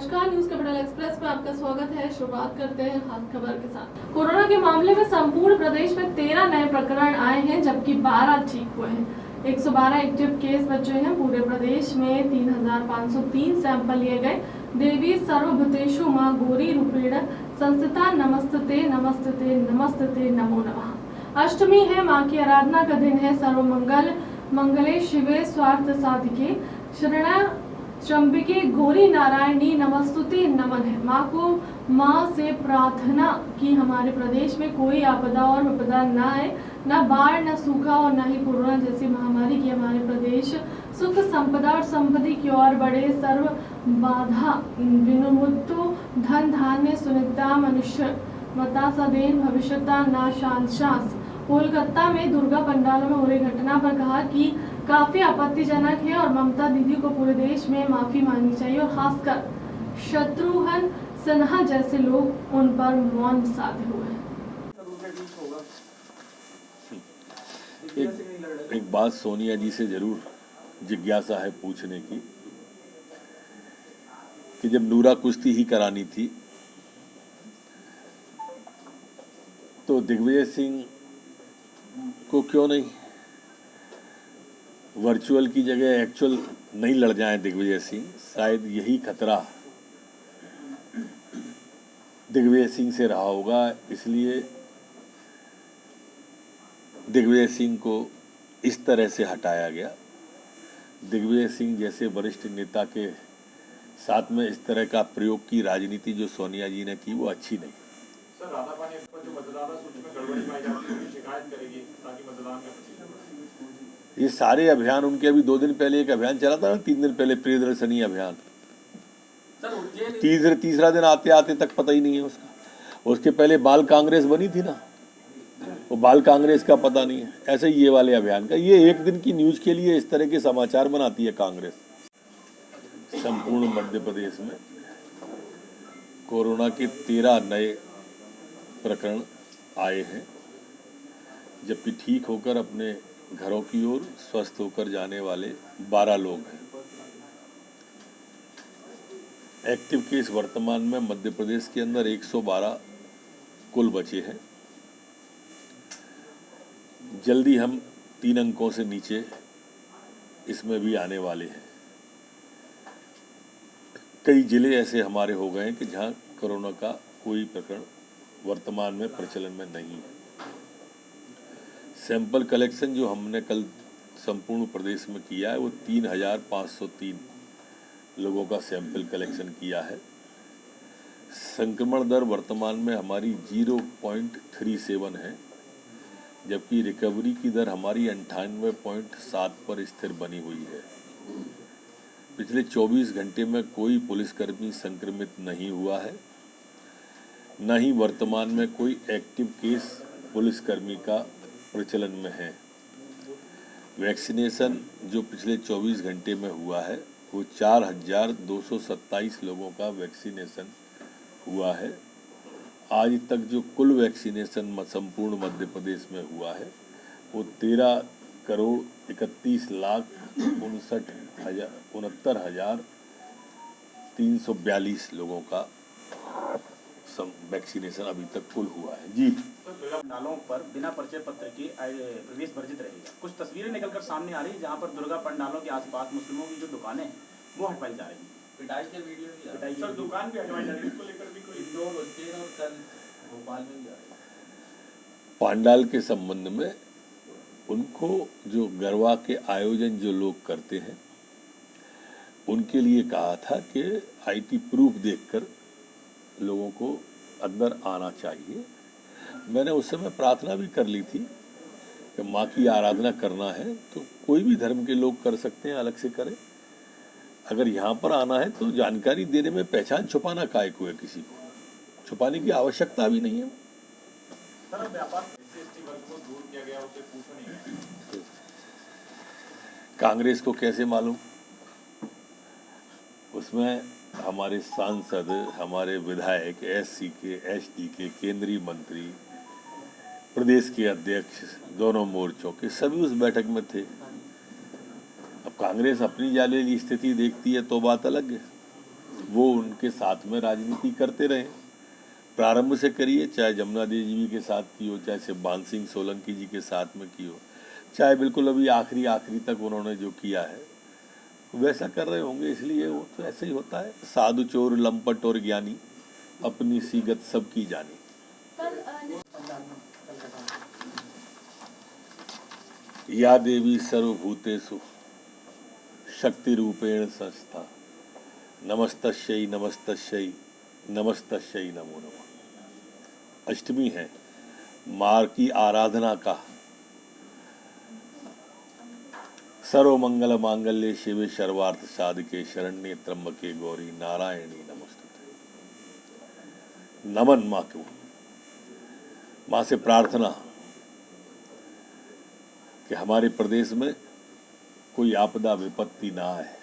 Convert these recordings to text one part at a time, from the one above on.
नमस्कार, news capital express में आपका स्वागत है। शुरुआत करते हैं खास खबर के साथ। कोरोना के मामले में संपूर्ण प्रदेश में 13 नए प्रकरण आए हैं, जबकि 12 ठीक हुए हैं। 112 एक्टिव केस बचे हैं। पूरे प्रदेश में 3503 सैंपल लिए गए। देवी सर्वभूतेषु मां गौरी रूपेण संस्थिता नमस्ते नमस्ते नमस्ते नमो नमः। अष्टमी है, मां की आराधना का दिन है। सर्वमंगल मंगले शिवे स्वार्थ साधिके शरणा त्र्यंबिके गौरी नारायणी नमस्तुते नमन है। माँ से प्रार्थना की हमारे प्रदेश में कोई आपदा और विपदा न आए, न बाढ़, न सूखा और न ही कोरोना जैसी महामारी की हमारे प्रदेश सुख संपदा और संपत्ति की ओर बढ़े। सर्व बाधा विनुमुक्तो धन धान्य सुनिता मनुष्य मता सदेन भविष्यता नाशांशास। कोलकाता में दुर्गा पंडालों में हो रही घटना पर कहा कि काफी आपत्तिजनक है और ममता दीदी को पूरे देश में माफी मांगनी चाहिए और खासकर शत्रुघ्न सिन्हा जैसे लोग उन पर मौन साधे हुए हैं। एक बात सोनिया जी से जरूर जिज्ञासा है पूछने की कि जब नूरा कुश्ती ही करानी थी तो दिग्विजय सिंह को क्यों नहीं वर्चुअल की जगह एक्चुअल नहीं लड़ जाए दिग्विजय सिंह। शायद यही खतरा दिग्विजय सिंह से रहा होगा, इसलिए दिग्विजय सिंह को इस तरह से हटाया गया। दिग्विजय सिंह जैसे वरिष्ठ नेता के साथ में इस तरह का प्रयोग की राजनीति जो सोनिया जी ने की वो अच्छी नहीं। सर, राधापानी पर जो मतदाता सूची में गड़बड़ी पाई जाती है उसकी शिकायत करेगी ताकि मतदान में ये सारे अभियान उनके अभी 2 दिन पहले एक अभियान चला था ना, 3 दिन पहले प्रियदर्शनी अभियान। तीसरा दिन आते आते तक पता ही नहीं है उसका। उसके पहले बाल कांग्रेस बनी थी ना, वो बाल कांग्रेस का पता नहीं है। ऐसे ही ये वाले अभियान का, ये एक दिन की न्यूज के लिए इस तरह के समाचार बनाती है कांग्रेस। संपूर्ण मध्य प्रदेश में कोरोना के 13 नए प्रकरण आए हैं, जबकि ठीक होकर अपने घरों की ओर स्वस्थ होकर जाने वाले 12 लोग हैं। एक्टिव केस वर्तमान में मध्य प्रदेश के अंदर 112 कुल बचे हैं। जल्दी हम 3 अंकों से नीचे इसमें भी आने वाले हैं। कई जिले ऐसे हमारे हो गए हैं कि जहां कोरोना का कोई प्रकरण वर्तमान में प्रचलन में नहीं है। सैंपल कलेक्शन जो हमने कल संपूर्ण प्रदेश में किया है वो 3503 लोगों का सैंपल कलेक्शन किया है। संक्रमण दर वर्तमान में हमारी 0.37 है, जबकि रिकवरी की दर हमारी 98.7 पर स्थिर बनी हुई है। पिछले 24 घंटे में कोई पुलिसकर्मी संक्रमित नहीं हुआ है, न ही वर्तमान में कोई एक्टिव केस पुलिसकर्मी का प्रचलन में है। वैक्सीनेशन जो पिछले 24 घंटे में हुआ है वो 4227 लोगों का वैक्सीनेशन हुआ है। आज तक जो कुल वैक्सीनेशन संपूर्ण मध्य प्रदेश में हुआ है वो 13,61,69,342 लोगों का वैक्सीनेशन अभी तक कुल हुआ है। जी, पंडालों पर बिना परिचय पत्र के प्रवेश वर्जित रहेगा। कुछ तस्वीरें निकलकर सामने आ रही है जहां पर दुर्गा पंडालों के आसपास मुस्लिमों की जो दुकानें हैं वो हटवाई जा रही हैं। पिटाई के वीडियो भी सर, दुकान भी हटवाई जा रही है, इसको लेकर भी कोई इंदौर और कल भोपाल में भी जा रही है। पंडाल के संबंध में उनको जो गरबा के आयोजन जो लोग करते हैं उनके लिए कहा था कि आईटी प्रूफ देखकर लोगों को अंदर आना चाहिए। मैंने उस समय प्रार्थना भी कर ली थी कि माँ की आराधना करना है तो कोई भी धर्म के लोग कर सकते हैं, अलग से करें। अगर यहाँ पर आना है तो जानकारी देने में पहचान छुपाना काहे को है, किसी को छुपाने की आवश्यकता भी नहीं है। सर, व्यापार को दूर किया गया उसे पूछा नहीं गया। कांग्रेस को कैसे मालूम? उसमें हमारे सांसद, हमारे विधायक, एससी के, एसटी के, केंद्रीय मंत्री, प्रदेश के अध्यक्ष, दोनों मोर्चों के सभी उस बैठक में थे। अब कांग्रेस अपनी जाली स्थिति देखती है तो बात अलग है। वो उनके साथ में राजनीति करते रहे। प्रारंभ से करिए, चाहे जमुना देवी जी के साथ की हो, चाहे शिवपाल सिंह सोलंकी जी के साथ में की हो, चाहे बिल्कुल अभी आखिरी तक उन्होंने जो किया है वैसा कर रहे होंगे। इसलिए वो तो ऐसे ही होता है, साधु चोर लंपट और ज्ञानी अपनी सीगत सबकी जानी। या देवी सर्वभूतेषु शक्ति रूपेण संस्था नमस्तस्यै नमस्तस्यै नमस्तस्यै नमो नमः। अष्टमी है, माँ की आराधना का। सर्वमंगल मांगल्ये शिवे सर्वार्थ साधके शरण्ये त्र्यंबके गौरी नारायणी नमस्तुते। नमन माँ को, माँ से प्रार्थना कि हमारे प्रदेश में कोई आपदा विपत्ति ना आए,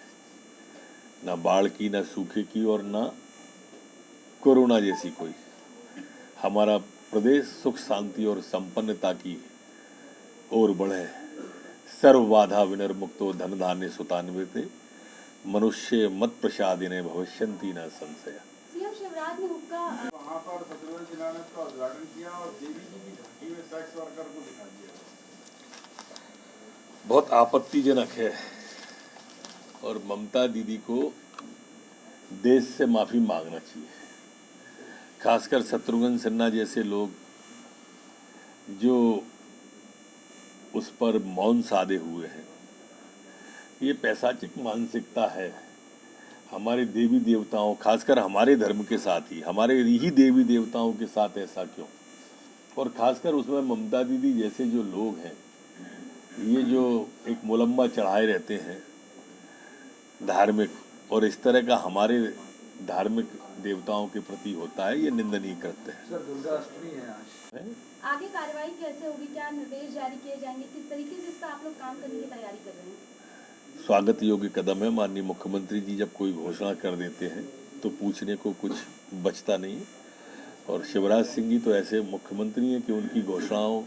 ना बाढ़ की, ना सूखे की और ना कोरोना जैसी कोई। हमारा प्रदेश सुख शांति और संपन्नता की ओर बढ़े। सर्व बाधा विनिर्मुक्तो धन धान्य सुतान्विते मनुष्य मत प्रसादिने भविष्यन्ति न संशय। सीएम शिवराज ने हुक्का वहाँ पर शत्रुघ्न सिन्हा ने उसका उद्घाटन किया और देवी जी की झांकी में सेक्स वर्कर को दिखा दिया। बहुत आपत्तिजनक है और ममता दीदी को देश से माफी मांगना चाहिए। खासकर शत्रुघ्न सिन्हा जैसे लोग जो उस पर मौन साधे हुए हैं। ये पैशाचिक मानसिकता है। हमारे देवी देवताओं, खासकर हमारे धर्म के साथ ही, हमारे ही देवी देवताओं के साथ ऐसा क्यों? और खासकर उसमें ममता दीदी जैसे जो लोग हैं, ये जो एक मुलम्मा चढ़ाए रहते हैं धार्मिक, और इस तरह का हमारे धार्मिक देवताओं के प्रति होता है, ये निंदनीय कृत्य है। सर, दुर्गा अष्टमी है आज। आगे कार्रवाई कैसे होगी, क्या निर्देश जारी किए जाएंगे, किस तरीके से इस पर आप लोग काम करने की तैयारी कर रहे हैं? स्वागत योग्य कदम है। माननीय मुख्यमंत्री जी जब कोई घोषणा कर देते हैं तो पूछने को कुछ बचता नहीं। और शिवराज सिंह जी तो ऐसे मुख्यमंत्री हैं कि उनकी घोषणाओं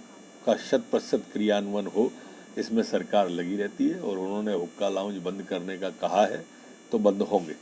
का 100% क्रियान्वयन हो, इसमें सरकार लगी रहती है। और उन्होंने हुक्का लाउंज बंद करने का कहा है तो बंद होंगे।